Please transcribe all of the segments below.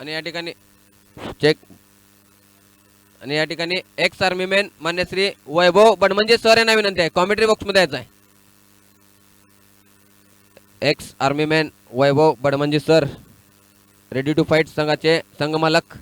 आणि या ठिकाणी चेक आणि या ठिकाणी एक्स आर्मी मॅन मान्य श्री वैभव बडमंजे सर यांना विनंती आहे कॉमेंट्री बॉक्स मध्ये यायचं आहे. Ex army man Vaibhav Badmanje sir ready to fight संघाचे संघमालक.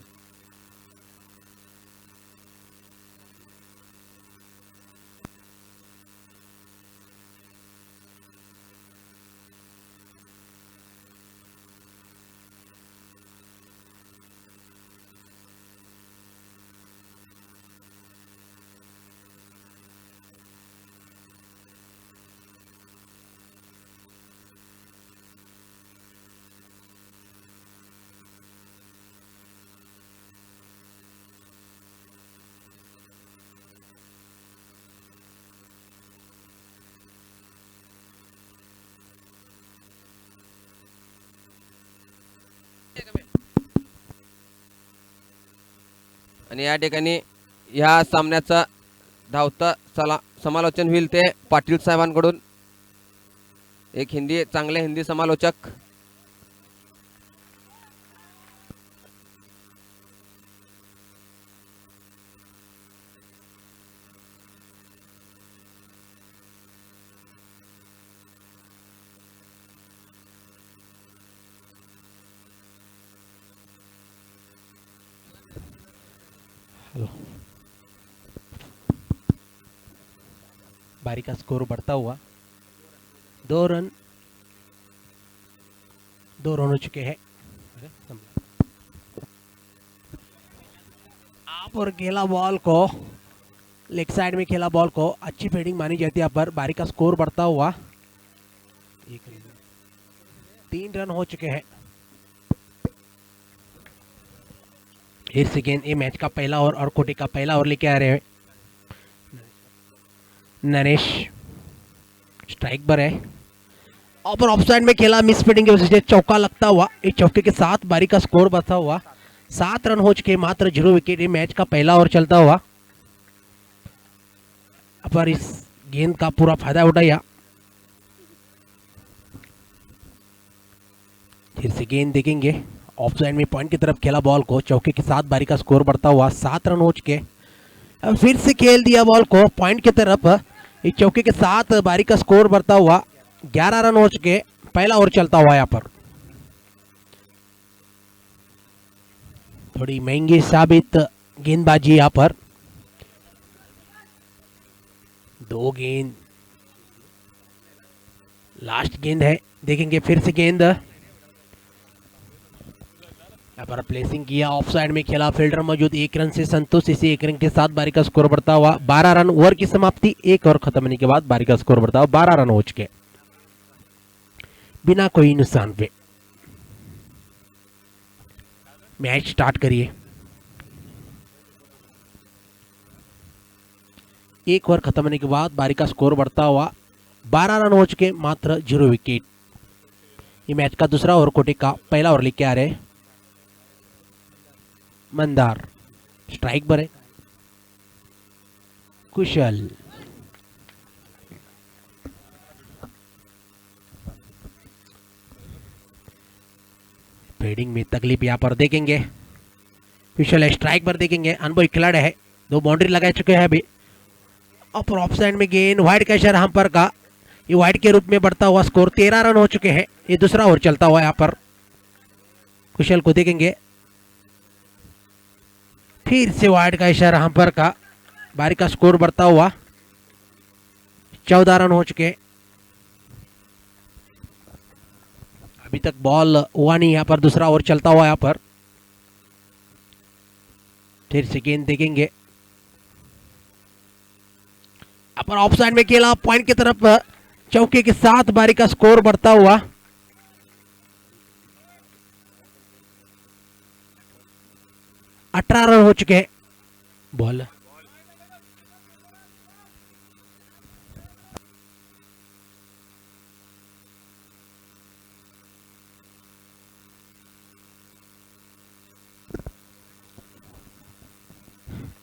आणि या ठिकाणी ह्या सामन्याचा धावता समालोचन होईल ते पाटील साहेबांकडून. एक चांगले हिंदी समालोचक. बारी का स्कोर बढ़ता हुआ 2 रन हो चुके हैं. आप और खेला बॉल को लेग साइड में खेला बॉल को अच्छी फील्डिंग मानी जाती है. यहाँ पर बारी का स्कोर बढ़ता हुआ 3 रन हो चुके हैं. फिर से गेंद ये मैच का पहला ओवर और कोटी का पहला ओवर लेके आ रहे हैं नरेश. स्ट्राइक पर है और ऑफ साइड में खेला मिस फील्डिंग की वजह से चौका लगता हुआ. इस चौके के साथ बारी का स्कोर बढ़ता हुआ 7 रन हो चुके मात्र 0 विकेट. ये मैच का पहला ओवर चलता हुआ. पर इस गेंद का पूरा फायदा उठाया. फिर से गेंद देखेंगे ऑफ साइड में पॉइंट की तरफ खेला बॉल को. चौके के साथ बारी का स्कोर बढ़ता हुआ 7 रन हो चुके. फिर से खेल दिया बॉल को पॉइंट की तरफ. इस चौके के साथ बारी का स्कोर बढ़ता हुआ 11 रन हो चुके. पहला ओवर चलता हुआ यहाँ पर. थोड़ी महंगी साबित गेंदबाजी यहाँ पर. 2 गेंद लास्ट गेंद है. देखेंगे फिर से गेंद यहाँ पर प्लेसिंग किया. ऑफ साइड में खेला फील्डर मौजूद. 1 रन से संतोष. इसी 1 रन के साथ बारी का स्कोर बढ़ता हुआ 12 रन. ओवर की समाप्ति 1 ओवर खत्म होने के बाद बारी का स्कोर बढ़ता हुआ 12 रन हो चुके बिना कोई नुकसान पे. मैच स्टार्ट करिए. 1 ओवर खत्म होने के बाद बारी का स्कोर बढ़ता हुआ 12 रन हो चुके मात्र 0 विकेट. ये मैच का दूसरा ओवर कोटे का पहला ओवर लेके आ रहे मंदार. स्ट्राइक पर है कुशल. फील्डिंग में तकलीफ यहाँ पर देखेंगे. कुशल है स्ट्राइक पर. देखेंगे अनुभवी खिलाड़ी है. 2 बाउंड्री लगा चुके हैं अभी. और ऑफ साइड में गेंद वाइड का इशारा हम पर का. ये वाइड के रूप में बढ़ता हुआ स्कोर 13 रन हो चुके हैं. ये दूसरा ओवर चलता हुआ यहाँ पर. कुशल को देखेंगे फिर से वाइड का इशारा हम पर का. बारी का स्कोर बढ़ता हुआ 14 रन हो चुके. अभी तक बॉल हुआ नहीं यहाँ पर. दूसरा ओवर चलता हुआ यहाँ पर. फिर से गेंद देखेंगे. पर ऑफ साइड में खेला पॉइंट की तरफ. चौके के साथ बारी का स्कोर बढ़ता हुआ 18 रन हो चुके हैं. बॉल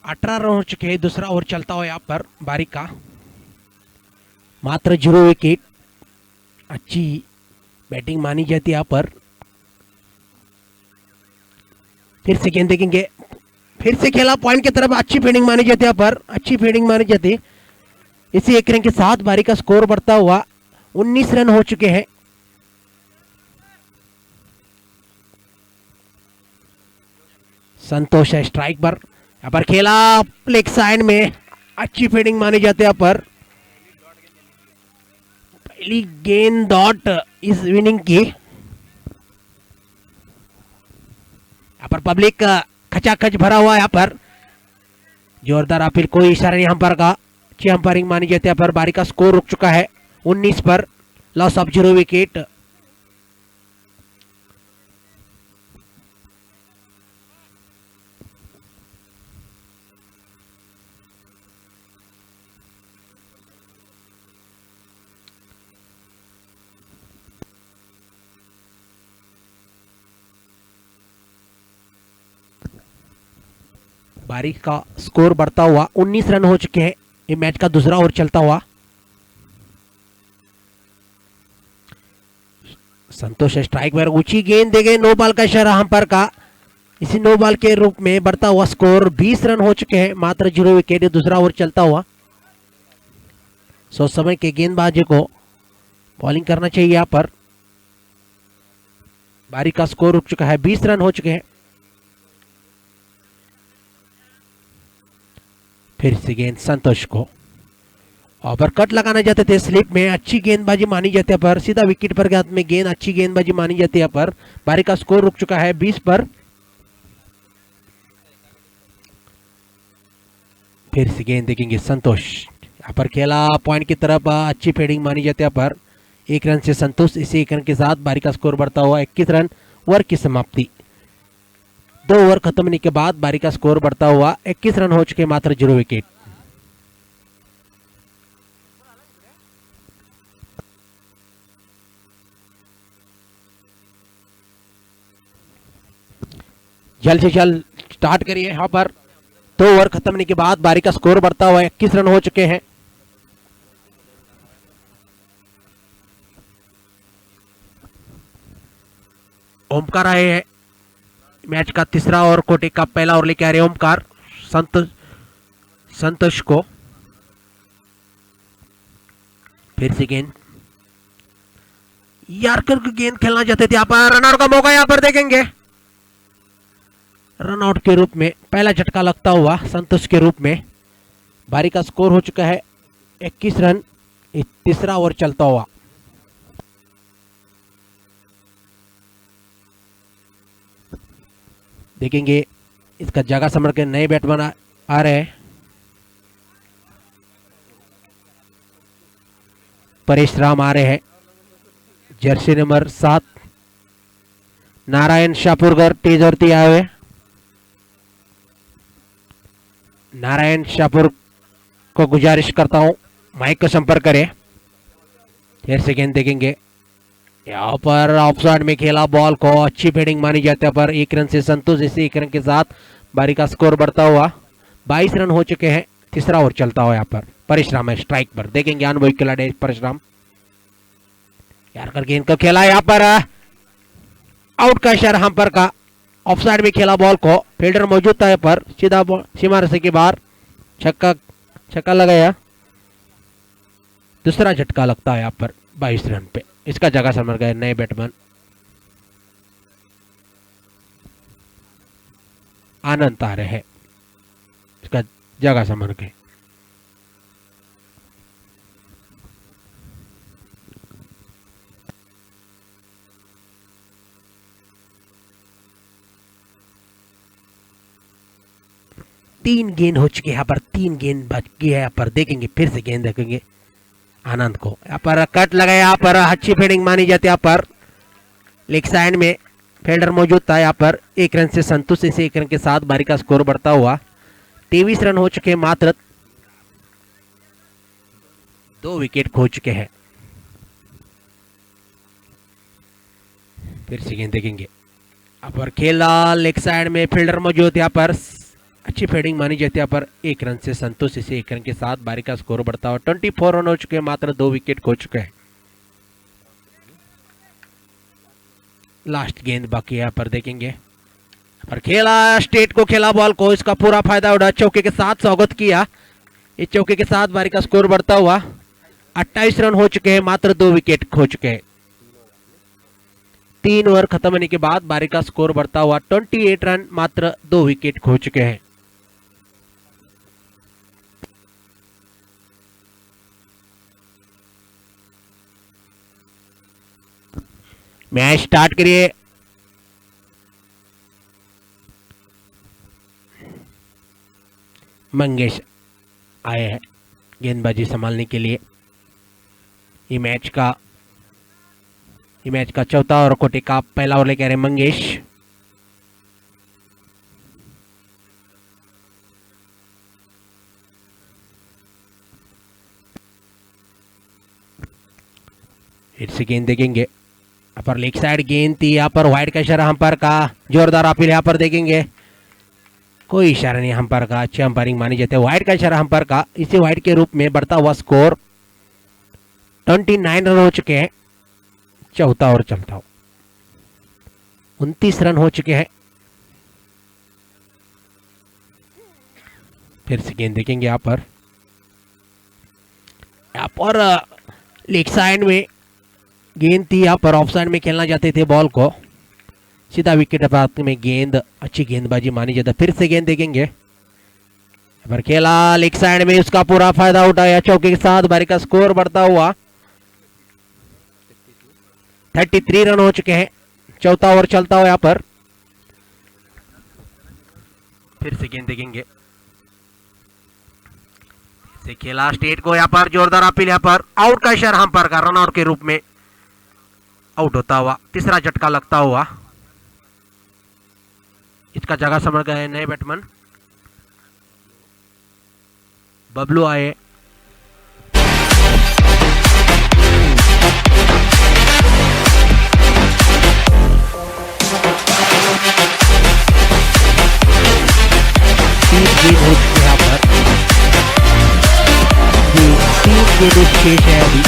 अठारह रन हो चुके हैं. दूसरा ओवर चलता हुआ यहाँ पर बारी का मात्र 0 विकेट. अच्छी बैटिंग मानी जाती है यहाँ पर. फिर से गेंद देखेंगे, फिर से खेला पॉइंट की तरफ, अच्छी फील्डिंग मानी जाती है, पर अच्छी फील्डिंग मानी जाती। इसी एक रन के साथ बारी का स्कोर बढ़ता हुआ 19 रन हो चुके हैं। संतोष है स्ट्राइक पर, यहाँ पर खेला लेग साइड में, अच्छी फील्डिंग मानी जाती है। यहाँ पर पहली गेंद डॉट इस इनिंग की। यहाँ पर पब्लिक खचाखच भरा हुआ है। यहाँ पर जोरदार अपील, कोई इशारा नहीं अंपायर का, अच्छी अंपायरिंग मानी जाती है। यहाँ पर बारी का स्कोर रुक चुका है 19 पर, लॉस ऑफ 0 विकेट। बारी का स्कोर बढ़ता हुआ 19 रन हो चुके हैं। ये मैच का दूसरा ओवर चलता हुआ। संतोष स्ट्राइक पर, ऊंची गेंद दे गए, नो बॉल का इशारा अंपायर का। इसी नो बॉल के रूप में बढ़ता हुआ स्कोर 20 रन हो चुके हैं, मात्र 0 विकेट। ये दूसरा ओवर चलता हुआ। सोच समय के गेंदबाजी को बॉलिंग करना चाहिए। यहाँ पर बारी का स्कोर रुक चुका है, 20 रन हो चुके हैं। फिर से गेंद संतोष को, ओवर कट लगाना चाहते थे स्लिप में, अच्छी गेंदबाजी मानी जाती है, पर सीधा विकेट पर हाथ में गेंद, अच्छी गेंदबाजी मानी जाती है। पर बारी का स्कोर रुक चुका है 20 पर। फिर से गेंद देखेंगे संतोष, यहाँ पर खेला पॉइंट की तरफ, अच्छी फील्डिंग मानी जाती है। पर 1 रन से संतोष, इसी 1 रन के साथ बारी का स्कोर बढ़ता हुआ 21 रन। ओवर की समाप्ति, 2 ओवर खत्म होने के बाद बारी का स्कोर बढ़ता हुआ 21 रन हो चुके, मात्र 0 विकेट। जल्द से जल्द स्टार्ट करिए। यहाँ पर 2 ओवर खत्म होने के बाद बारी का स्कोर बढ़ता हुआ 21 रन हो चुके हैं। ओमकार आए हैं मैच का तीसरा ओवर, कोटे का पहला ओवर लेके आ रहे ओमकार। संतोष को फिर से गेंद, यार्कर की गेंद खेलना चाहते थे। यहाँ पर रनआउट का मौका यहाँ पर देखेंगे, रनआउट के रूप में पहला झटका लगता हुआ संतोष के रूप में। बारी का स्कोर हो चुका है 21 रन, तीसरा ओवर चलता हुआ। देखेंगे इसका जगह संभल के नए बैट्समैन आ रहे हैं। परेश राम आ रहे हैं, जर्सी नंबर 7। नारायण शाहपुरकर तेजवर्ती आए हुए। नारायण शाहपुर को गुजारिश करता हूं माइक का संपर्क करें। फिर से गेंद देखेंगे, यहाँ पर ऑफ साइड में खेला बॉल को, अच्छी फील्डिंग मानी जाती है। पर 1 रन से संतोष, इसी 1 रन के साथ बारी का स्कोर बढ़ता हुआ 22 रन हो चुके हैं। तीसरा ओवर चलता हुआ यहाँ पर परशुराम है स्ट्राइक पर, देखेंगे अनुभवी खिलाड़ी परशुराम। यार कर गेंद को खेला, यहाँ पर आउट का इशारा अंपायर का। ऑफ साइड में खेला बॉल को, फील्डर मौजूद था यहाँ पर, सीधा सीमा रेखा के बाहर छक्का लगाया। दूसरा झटका लगता है यहाँ पर 22 रन पे। इसका जगह संभल गए नए बैट्समैन आनंद आ रहे हैं, इसका जगह संभल गए। तीन गेंद हो चुके यहाँ पर, 3 गेंद बाकी है यहाँ पर, देखेंगे फिर से गेंद देखेंगे आनंद को। यहाँ पर कट लगाया, यहाँ पर अच्छी फील्डिंग मानी जाती है। यहाँ पर लेग साइड में फील्डर मौजूद था। यहाँ पर 1 रन से संतोष, इसी 1 रन के साथ बारी का स्कोर बढ़ता हुआ 23 रन हो चुके, मात्र 2 विकेट खो चुके हैं। फिर से गेंद देखेंगे, यहाँ पर खेला लेग साइड में, फील्डर मौजूद, यहाँ पर अच्छी फील्डिंग मानी जाती है। यहाँ पर 1 रन से संतोष, इसे 1 रन के साथ बारी का स्कोर बढ़ता हुआ 24 रन हो चुके हैं, मात्र 2 विकेट खो चुके हैं। लास्ट गेंद बाकी है, यहाँ पर देखेंगे और खेला स्टेट को, खेला बॉल को, इसका पूरा फायदा उठा, चौके के साथ स्वागत किया। इस चौके के साथ बारी का स्कोर बढ़ता हुआ 28 रन हो चुके हैं, मात्र 2 विकेट खो चुके हैं। 3 ओवर खत्म होने के बाद बारी का स्कोर बढ़ता हुआ 28 रन, मात्र 2 विकेट खो चुके हैं। मैच स्टार्ट करिए। मंगेश आए हैं गेंदबाजी संभालने के लिए। ये मैच का चौथा ओवर कोटे का पहला ओवर लेकर आ रहे मंगेश। फिर से गेंद देखेंगे, यहाँ पर लेग साइड गेंद थी, यहाँ पर व्हाइट का इशारा अंपायर का, जोरदार अपील यहाँ पर देखेंगे। कोई इशारा नहीं अंपायर का, अच्छी अंपायरिंग मानी जाती है। व्हाइट का इशारा अंपायर का, इसी व्हाइट के रूप में बढ़ता हुआ स्कोर 29 रन हो चुके हैं। चौथा ओवर चलता हो 29 रन हो चुके हैं। फिर से गेंद देखेंगे यहाँ पर लेग साइड में गेंद थी, यहाँ पर ऑफ साइड में खेलना चाहते थे बॉल को, सीधा विकेट पास में गेंद, अच्छी गेंदबाजी मानी जाती है। फिर से गेंद देखेंगे, पर खेला लेग साइड में, उसका पूरा फायदा उठाया, चौके के साथ बारी का स्कोर बढ़ता हुआ 33 रन हो चुके हैं। चौथा ओवर चलता हुआ यहाँ पर। फिर से गेंद देखेंगे, से खेला स्टेट को, यहाँ पर जोरदार अपील, यहाँ पर आउट का इशारा अंपायर का, रन आउट के रूप में आउट होता हुआ, तीसरा झटका लगता हुआ। इसका जगह समझ गए नए बैट्समैन बबलू आए। तीन गेंद हो चुके यहाँ पर, जी 3 गेंदें शेष है अभी।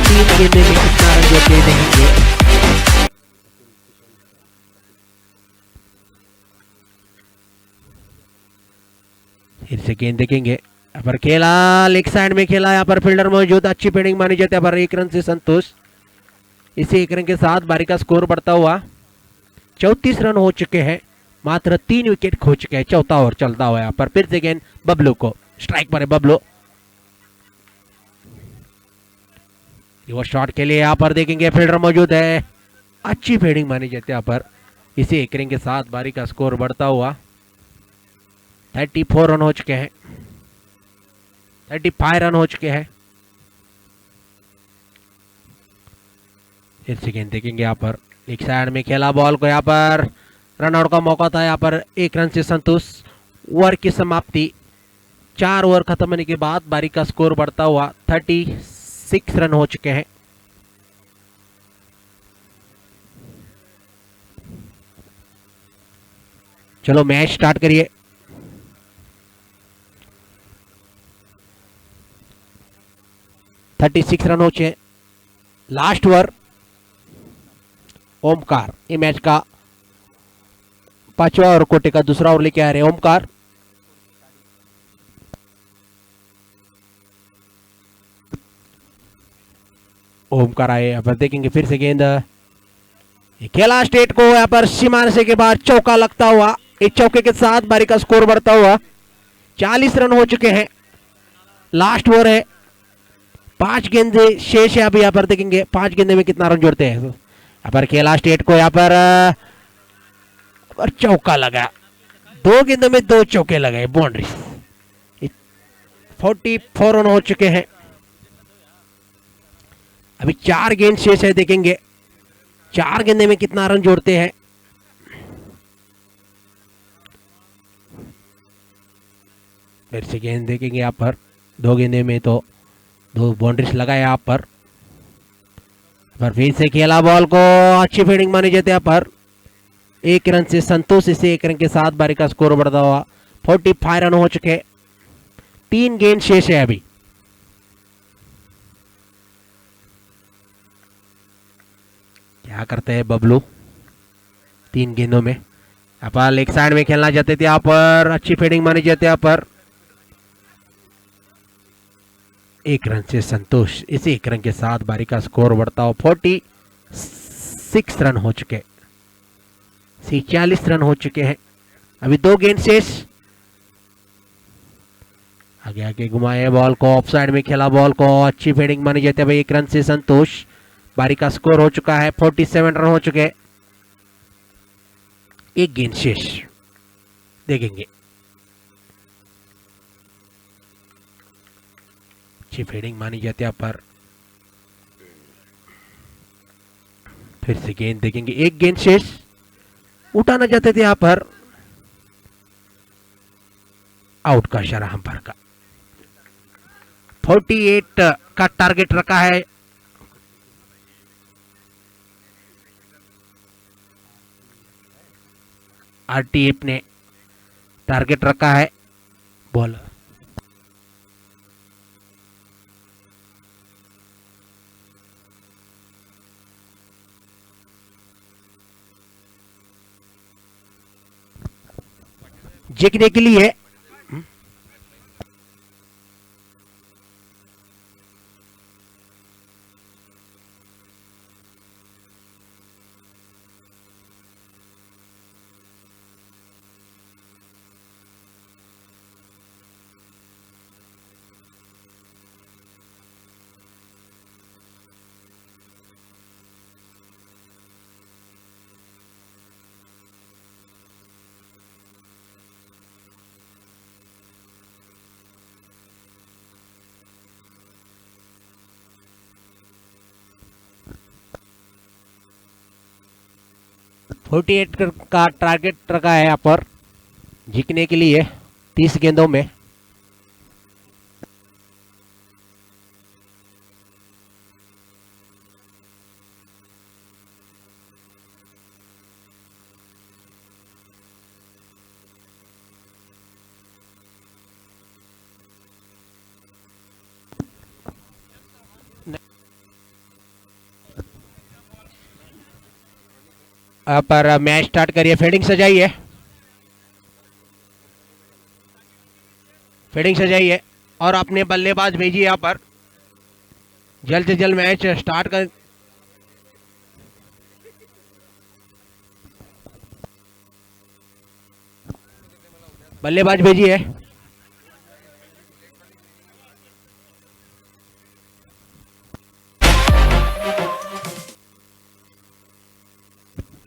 3 गेंदे में कितना रन जोड़ते देखेंगे। फिर से गेंद देखेंगे, यहाँ पर खेला लेग साइड में खेला, यहाँ पर फील्डर मौजूद, अच्छी फील्डिंग मानी जाती है। यहाँ पर 1 रन से संतोष, इसी 1 रन के साथ बारी का स्कोर बढ़ता हुआ 34 रन हो चुके हैं, मात्र 3 विकेट खो चुके हैं। चौथा ओवर चलता हुआ यहाँ पर। फिर से गेंद बबलू को, स्ट्राइक पर है बबलू। रिवर्स शॉट के लिए यहाँ पर देखेंगे, फील्डर मौजूद है, अच्छी फील्डिंग मानी जाती है यहाँ पर। इसी 1 रन के साथ बारी का स्कोर बढ़ता हुआ 34 रन हो चुके हैं, 35 रन हो चुके हैं। फिर से गेंद देखेंगे यहाँ पर, एक साइड में खेला बॉल को, यहाँ पर रन आउट का मौका था, यहाँ पर 1 रन से संतोष। ओवर की समाप्ति, 4 ओवर खत्म होने के बाद बारी का स्कोर बढ़ता हुआ 36 रन हो चुके हैं। चलो मैच स्टार्ट करिए। सिक्स रन हो चुके हैं। लास्ट ओवर ओमकार, ये मैच का 5वां ओवर कोटे का दूसरा ओवर लेके आ रहे हैं ओमकार। ओमकार आए, यहाँ पर देखेंगे फिर से गेंद, खेला स्टेट को, यहाँ पर सीमाने से के बाद चौका लगता हुआ, एक चौके के साथ बारी का स्कोर बढ़ता हुआ 40 रन हो चुके हैं। लास्ट ओवर है, 5 गेंदे शेष है अभी। यहाँ पर देखेंगे 5 गेंदे में कितना रन जोड़ते हैं। यहाँ पर खेला स्टेट को, यहाँ पर चौका लगा, 2 गेंदों में 2 चौके लगे, बाउंड्री। 44 रन हो चुके हैं। अभी 4 गेंद शेष है, देखेंगे 4 गेंदे में कितना रन जोड़ते हैं। फिर से गेंद देखेंगे यहाँ पर, 2 गेंदे में तो 2 बाउंड्रीज लगाए यहाँ पर। फिर से खेला बॉल को, अच्छी फील्डिंग मानी जाती है यहाँ पर। 1 रन से संतोष, इसे 1 रन के साथ बारी का स्कोर बढ़ता हुआ 45 रन हो चुके। 3 गेंद शेष है अभी। क्या करते हैं बबलू 3 गेंदों में। अपन लेग साइड में खेलना चाहते थे यहाँ पर, अच्छी फील्डिंग मानी जाती है यहाँ पर। 1 रन से संतोष, इस 1 रन के साथ बारी का स्कोर बढ़ता हो 46 रन हो चुके, 46 रन हो चुके हैं। अभी 2 गेंद शेष। आगे आगे घुमाए बॉल को, ऑफ साइड में खेला बॉल को, अच्छी फील्डिंग मानी जाती है भाई। 1 रन से संतोष, बारी का स्कोर हो चुका है 47 रन हो चुके। 1 गेंद शेष, देखेंगे। अच्छी फील्डिंग मानी जाती है पर, फिर से गेंद देखेंगे। 1 गेंद शेष, उठाना चाहते थे यहां पर, आउट का इशारा अंपायर का। 48 का टारगेट रखा है। आरटीएफ ने टारगेट रखा है। बॉल जीतने के लिए फोर्टी एट का टारगेट रखा है यहाँ पर जीतने के लिए 30 गेंदों में। पर मैच स्टार्ट करिए, फील्डिंग सजाइए, फील्डिंग सजाइए और अपने बल्लेबाज भेजिए यहाँ पर। जल्द से जल्द मैच स्टार्ट कर। बल्लेबाज भेजिए।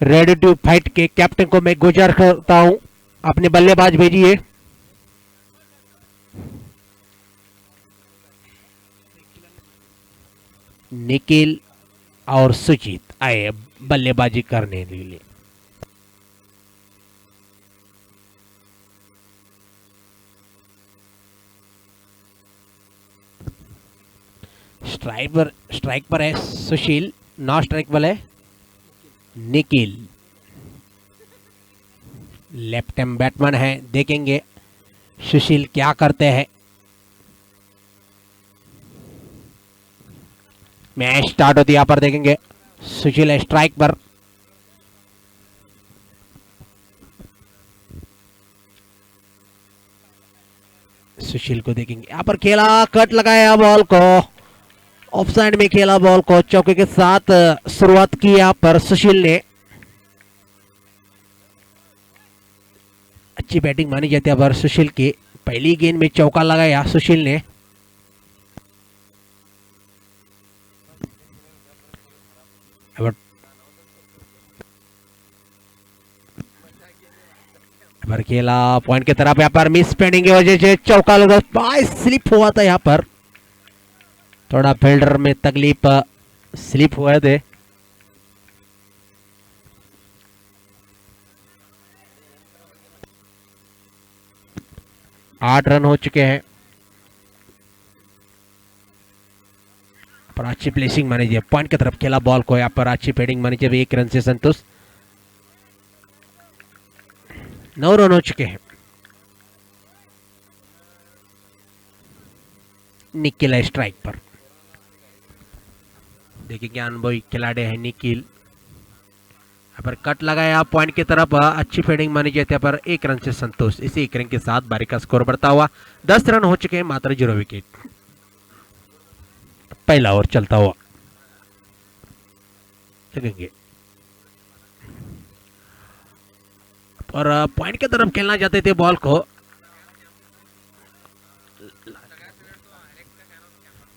रेडी टू फाइट के कैप्टन को मैं गुजार करता हूं, अपने बल्लेबाज भेजिए। निखिल और सुजीत आए बल्लेबाजी करने के लिए। स्ट्राइक पर है सुशील, नॉन स्ट्राइक पर है निखिल। लेफ्ट हैंड बैट्समैन है, देखेंगे सुशील क्या करते हैं। मैच स्टार्ट होती है, यहां पर देखेंगे सुशील है स्ट्राइक पर। सुशील को देखेंगे, यहां पर खेला, कट लगाया बॉल को, ऑफ साइड में खेला बॉल को, चौके के साथ शुरुआत की यहां पर सुशील ने। अच्छी बैटिंग मानी जाती है पर सुशील की। पहली गेंद में चौका लगाया सुशील ने। पर खेला पॉइंट की तरफ, यहाँ पर मिस पेंडिंग की वजह से चौका लगा, स्लिप हुआ था यहाँ पर, थोड़ा फील्डर में तकलीफ, स्लिप हुए थे। आठ रन हो चुके हैं। पर अच्छी प्लेसिंग मानी जाए, पॉइंट की तरफ खेला बॉल को, यहाँ पर अच्छी फील्डिंग मानी जाए। 1 रन से संतोष, 9 रन हो चुके हैं। निखिल स्ट्राइक पर, देखिए क्या अनुभवी खिलाड़ी है निखिल। यहाँ पर कट लगाया पॉइंट की तरफ, अच्छी फील्डिंग मानी जाती है पर 1 रन से संतोष। इसी 1 रन के साथ बारी का स्कोर बढ़ता हुआ 10 रन हो चुके हैं, मात्र 0 विकेट। पहला ओवर चलता हुआ देखेंगे और पॉइंट की तरफ खेलना चाहते थे बॉल को।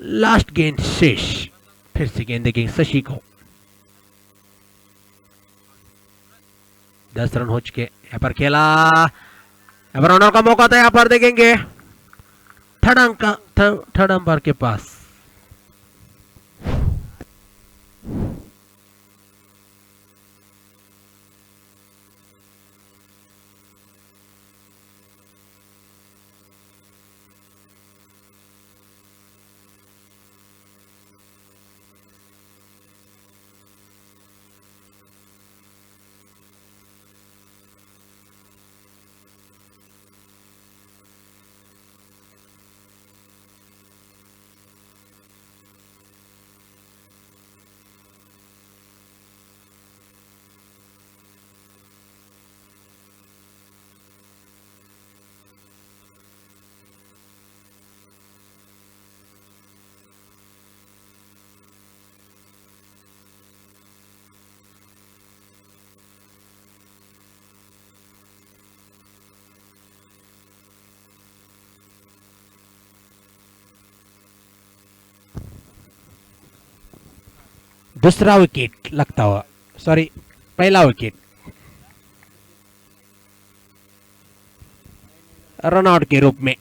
लास्ट गेंद शेष, फिर से गेंद देखेंगे शशि को। 10 रन हो चुके। यहाँ पर खेला, यहाँ पर रनर का मौका था। यहाँ पर देखेंगे थर्ड अंपायर के पास। दूसरा विकेट लगता हुआ, सॉरी पहला विकेट रनआउट के रूप में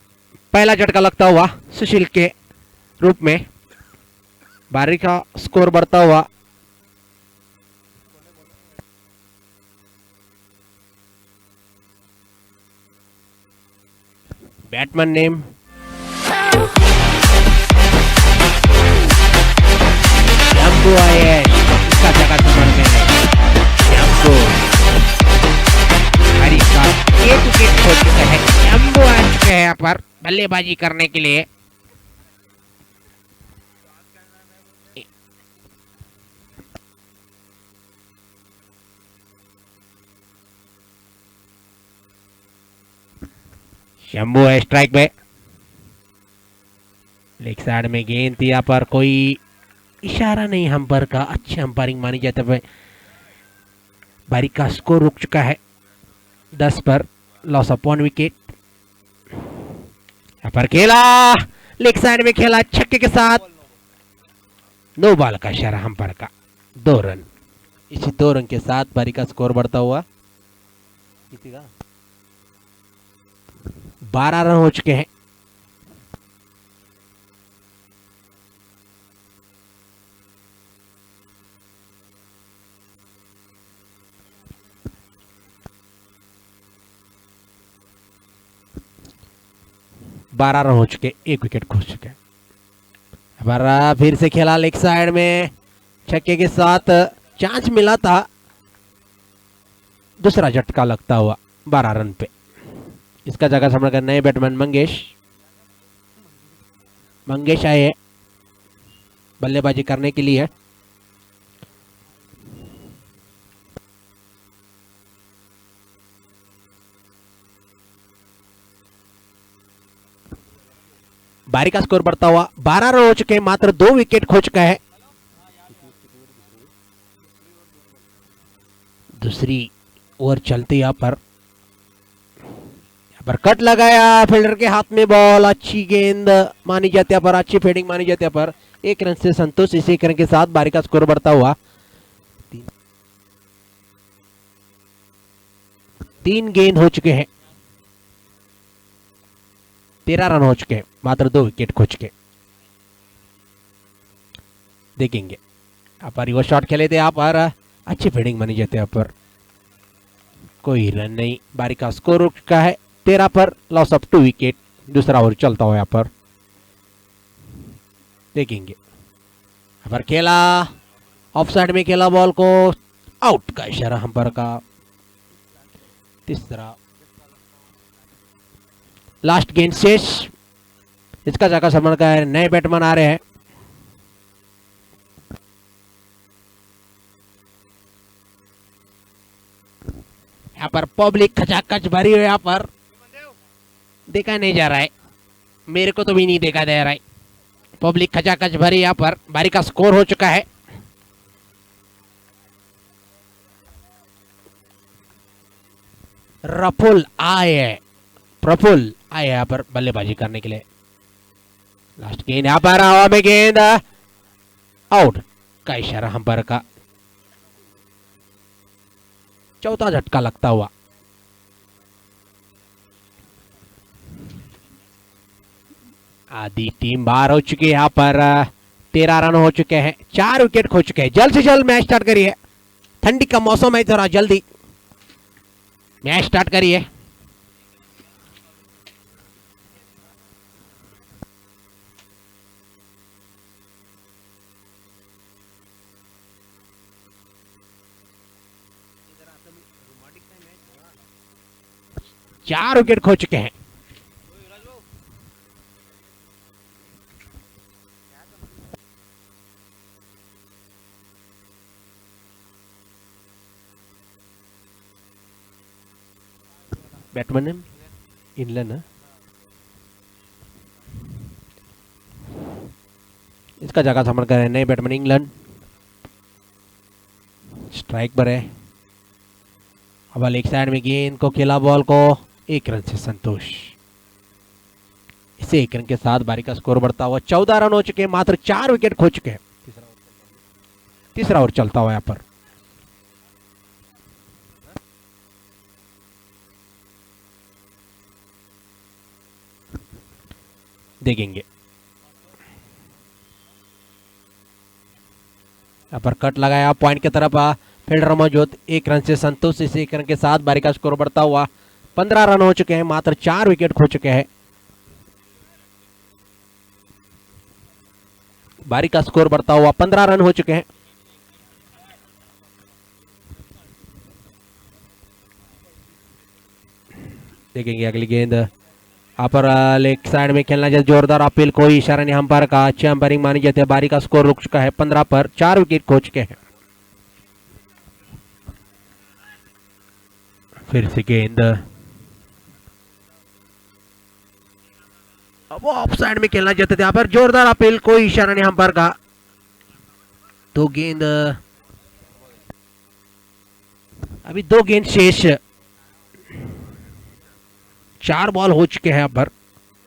पहला झटका लगता हुआ सुशील के रूप में। बारी का स्कोर बढ़ता हुआ बैट्समैन नेम शंभू आए, इसका जगह समझ में नहीं। शंभू हरी का एक विकेट खो चुका है। शंभू आ चुके हैं यहाँ पर बल्लेबाजी करने के लिए। शंभू है स्ट्राइक पे, लेग साइड में गेंद थी। यहाँ पर कोई इशारा नहीं अंपायर का, अच्छी अंपायरिंग मानी जाती है। बारी का स्कोर रुक चुका है 10 पर, लॉस ऑफ 1 विकेट। यहाँ पर खेला, लेग साइड में खेला छक्के के साथ, 9 बॉल का इशारा अंपायर का, 2 रन। इसी 2 रन के साथ बारी का स्कोर बढ़ता हुआ 12 रन हो चुके हैं। बारह रन हो चुके, 1 विकेट खो चुके। फिर से खेला लेग साइड में छक्के के साथ, चांस मिला था। दूसरा झटका लगता हुआ 12 रन पे। इसका जगह संभाल कर नए बैट्समैन मंगेश आए हैं बल्लेबाजी करने के लिए। बारी का स्कोर बढ़ता हुआ 12 रन हो चुके हैं, मात्र 2 विकेट खो चुका है। दूसरी ओवर चलते यहाँ पर कट लगाया, फील्डर के हाथ में बॉल, अच्छी गेंद मानी जाती है पर, अच्छी फील्डिंग मानी जाती है पर 1 रन से संतोष। इसी 1 रन के साथ बारी का स्कोर बढ़ता हुआ 3 गेंद हो चुके हैं, 13 रन हो चुके हैं, मात्र 2 विकेट खो चुके। देखेंगे यहाँ पर वो शॉट खेले थे, यहाँ पर अच्छी फील्डिंग मानी जाती है, यहाँ पर कोई रन नहीं। बारी का स्कोर रुक चुका है 13 पर, लॉस ऑफ 2 विकेट। दूसरा ओवर चलता हुआ यहाँ पर देखेंगे। यहाँ पर खेला, ऑफ साइड में खेला, बॉल को आउट का इशारा अंपायर का। तीसरा लास्ट गेंद शेष, इसका जगह संभाल का है, नए बैट्समैन आ रहे हैं। यहाँ पर पब्लिक खचाखच भरी हुई, यहाँ पर देखा नहीं जा रहा है, मेरे को तो भी नहीं देखा दे रहा है। पब्लिक खचाखच भरी, यहाँ पर बारी का स्कोर हो चुका है। प्रफुल आए यहाँ पर बल्लेबाजी करने के लिए। लास्ट गेंद यहाँ पर हवा में, गेंद आउट का इशारा अंपायर का। चौथा झटका लगता हुआ। आधी टीम बाहर हो चुकी है। यहाँ पर 13 रन हो चुके हैं, 4 विकेट खो चुके हैं। जल्द से जल्द मैच स्टार्ट करिए, ठंडी का मौसम है, थोड़ा जल्दी मैच स्टार्ट करिए। चार विकेट खो चुके हैं। बैट्समैन इनलन है, इसका जगह समझ कर नए बैट्समैन इंग्लैंड। स्ट्राइक पर है। अब एक साइड में गेंद को खेला, बॉल को 1 रन से संतोष। इसे 1 रन के साथ बारी का स्कोर बढ़ता हुआ 14 रन हो चुके हैं, मात्र 4 विकेट खो चुके हैं। तीसरा ओवर चलता हुआ यहाँ पर। देखेंगे यहाँ पर कट लगाया पॉइंट की तरफ, फील्डर मौजूद। 1 रन से संतोष। इस 1 रन के साथ बारी का स्कोर बढ़ता हुआ 15 रन हो चुके हैं, मात्र 4 विकेट खो चुके हैं। बारी का स्कोर बढ़ता हुआ 15 रन हो चुके हैं। देखेंगे अगली गेंद। यहाँ पर लेग साइड में खेलना चाहिए, जोरदार अपील, कोई इशारा नहीं अंपायर का। अच्छी अंपायरिंग मानी जाती है। बारी का स्कोर रुक चुका है 15 पर, 4 विकेट खो चुके हैं। फिर से गेंद, अब वो ऑफ साइड में खेलना चाहते थे, यहाँ पर जोरदार अपील, कोई इशारा नहीं अंपायर का। दो गेंद, अभी 2 गेंद शेष, 4 बॉल हो चुके हैं। यहाँ पर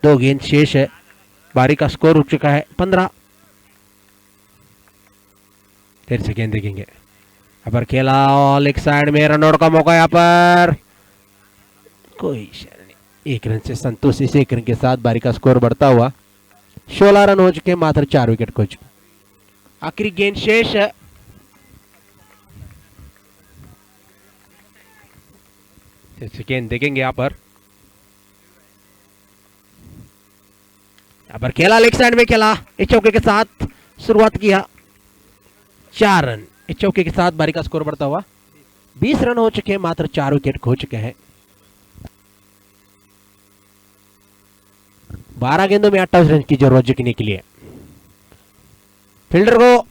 2 गेंद शेष है, बारी का स्कोर रुक चुका है 15। फिर से गेंद देखेंगे। यहाँ पर खेला और लेग साइड में रनआउट का मौका। यहाँ पर कोई इशारा नहीं, 1 रन से संतोष। इस 1 रन के साथ बारी का स्कोर बढ़ता हुआ 16 रन हो चुके हैं, मात्र 4 विकेट खो चुके। आखिरी गेंद शेष है। गेंद देखेंगे यहाँ पर। यहाँ पर खेला, लेग साइड में खेला, इस चौके के साथ शुरुआत किया, 4 रन। इस चौके के साथ बारी का स्कोर बढ़ता हुआ 20 रन हो चुके हैं, मात्र 4 विकेट खो चुके हैं। 12 गेंदों में 28 रन की जरूरत जीतने के लिए। फील्डर को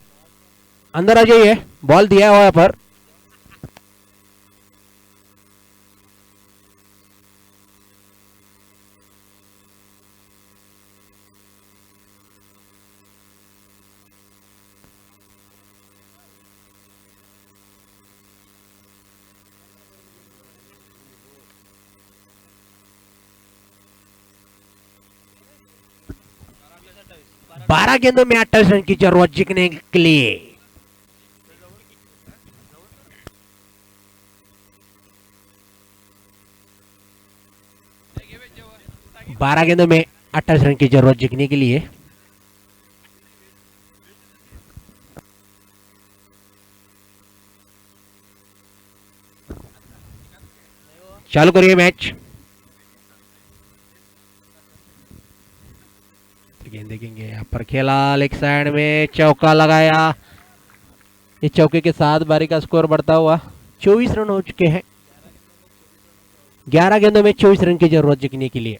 अंदर आ जाइए, बॉल दिया हुआ है पर। बारह गेंदों में 28 रन की जरूरत जीतने के लिए। बारह गेंदों में 28 रन की जरूरत जीतने के लिए। चालू करिए मैच। गेंद देखेंगे, यहाँ पर खेला, लेग साइड में चौका लगाया। इस चौके के साथ बारी का स्कोर बढ़ता हुआ 24 रन हो चुके हैं। 11 गेंदों में 24 रन की जरूरत जीतने के लिए।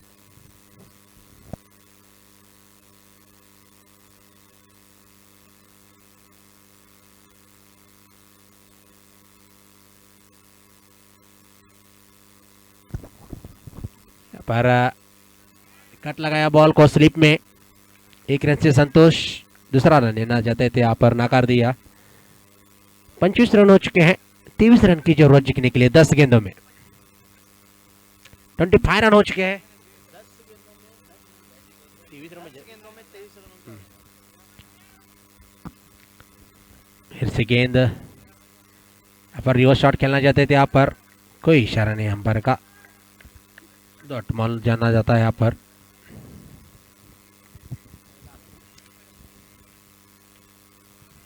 पर कट लगाया बॉल को स्लिप में, 1 रन से संतोष। दूसरा रन लेना चाहते थे, यहाँ पर नकार दिया। 25 रन हो चुके हैं, 23 रन की जरूरत जीतने के लिए 10 गेंदों में। 25 रन हो चुके हैं। फिर से गेंद, यहाँ पर रिवर्स शॉट खेलना चाहते थे, यहाँ पर कोई इशारा नहीं अंपायर का, डॉट बॉल जाना जाता है यहाँ पर।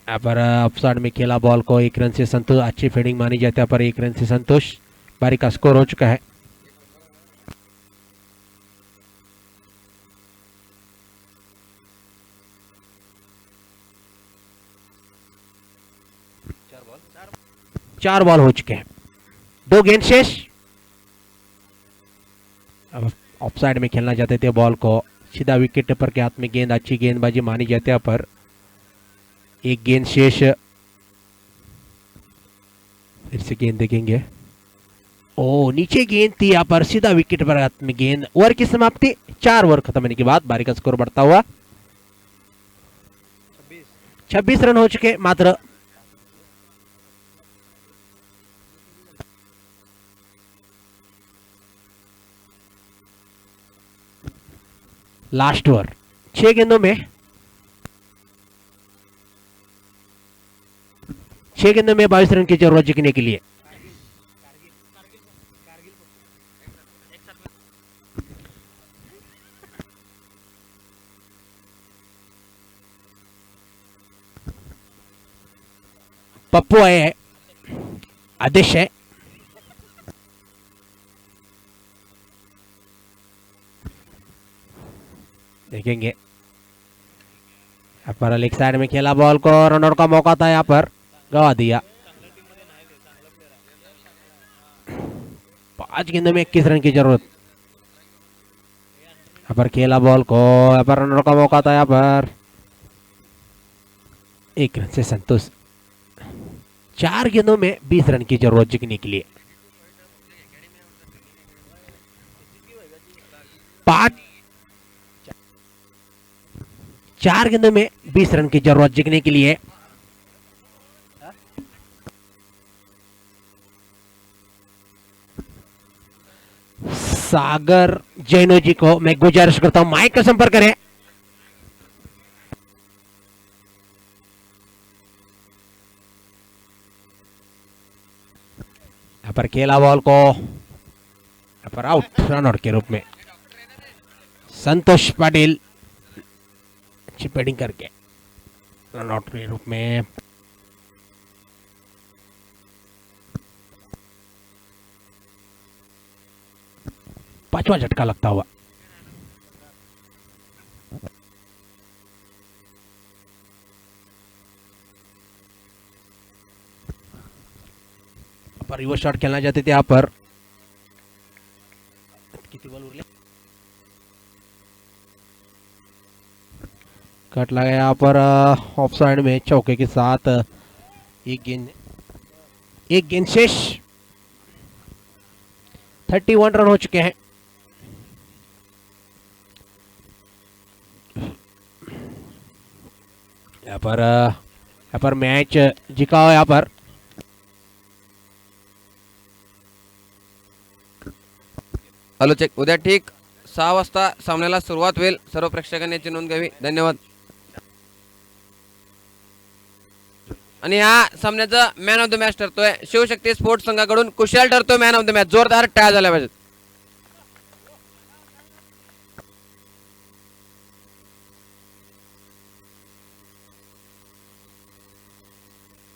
यहाँ पर ऑफसाइड में खेला बॉल को, 1 रन से संतोष। अच्छी फील्डिंग मानी जाती है यहाँ पर, 1 रन से संतोष। बारी का स्कोर हो चुका है। चार बॉल हो चुके हैं, 2 गेंद शेष। अब ऑफसाइड में खेलना चाहते थे बॉल को, सीधा विकेट पर के हाथ में गेंद। अच्छी गेंदबाजी मानी जाती है पर 1 गेंद शेष। फिर से गेंद देखेंगे, ओ नीचे गेंद थी यहाँ पर, सीधा विकेट पर हाथ में गेंद। ओवर की समाप्ति, 4 ओवर खत्म होने के बाद बारी का स्कोर बढ़ता हुआ 26 रन हो चुके मात्र। लास्ट ओवर, 6 गेंदों में 22 रन की जरूरत जीतने के लिए। पप्पू आए हैं, आदेश है। देखेंगे यहाँ पर लेग साइड में खेला बॉल को, रनआउट का मौका था, यहाँ पर गवा दिया। 5 गेंदों में 21 रन की जरूरत। यहाँ पर खेला बॉल को, यहाँ पर रनआउट का मौका था, यहाँ पर 1 रन से संतोष। 4 गेंदों में 20 रन की जरूरत जीतने के लिए। 4 गेंदों में 20 रन की जरूरत जीतने के लिए। सागर जैनो जी को मैं गुजारिश करता हूं माइक का संपर्क करें। यहाँ पर खेला बॉल को, यहाँ पर आउट, रनआउट के रूप में। संतोष पाटिल अच्छी बैटिंग करके रनआउट के रूप में। पांचवा झटका लगता हुआ। पर रिवर्स शॉट खेलना चाहते थे यहाँ पर। कितनी बॉल उरले, कट लगा यहाँ पर ऑफ साइड में चौके के साथ। 1 गेंद शेष। 31 रन हो चुके हैं। यहाँ पर मैच जिका हो यहाँ पर। हॅलो चेक, उद्या ठीक 6 वाजता सामन्याला सुरुवात होईल। सर्व प्रेक्षकांनी याची नोंद घ्यावी, धन्यवाद। आणि या सामन्याचा मॅन ऑफ द मॅच ठरतोय शिवशक्ती स्पोर्ट्स संघाकडून कुशाल ठरतोय मॅन ऑफ द मॅच। जोरदार टाळ्या झाल्या पाहिजेत।